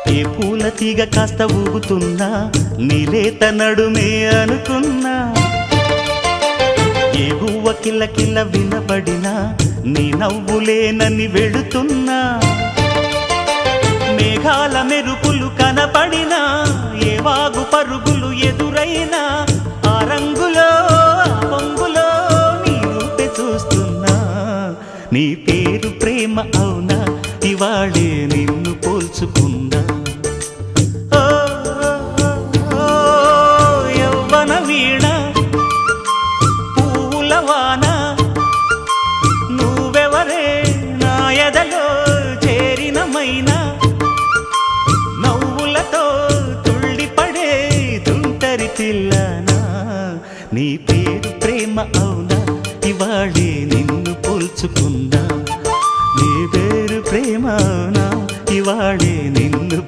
ఏ పూల తీగ కాస్త ఊగుతున్నా నీలేత నడుమే అనుకున్నా ఏ గువ్వ కిల్ల కిల్ల వినబడినా నీ నవ్వులేనని వెళుతున్నా మేఘాల మెరుపులు కనపడినా ఏ వాగు పరుగులు ఎదురైనా ఆ రంగులో పొంగులో నీ రూపే చూస్తున్నా నీ పేరు ప్రేమ అవునా ఇవాళే నిన్ను పోల్చుకున్నా యవ్వన వీణ పూల వాన నువ్వెవరే నా ఎదలో చేరిన మైనా నవ్వులతో తుళ్ళిపడే తుంటరి పిల్లనా నీ పేరు ప్రేమ అవునా ఇవాళే నిన్ను పోల్చుకున్నా నీ పేరు ప్రేమ అవునా ఇవాళే నిన్ను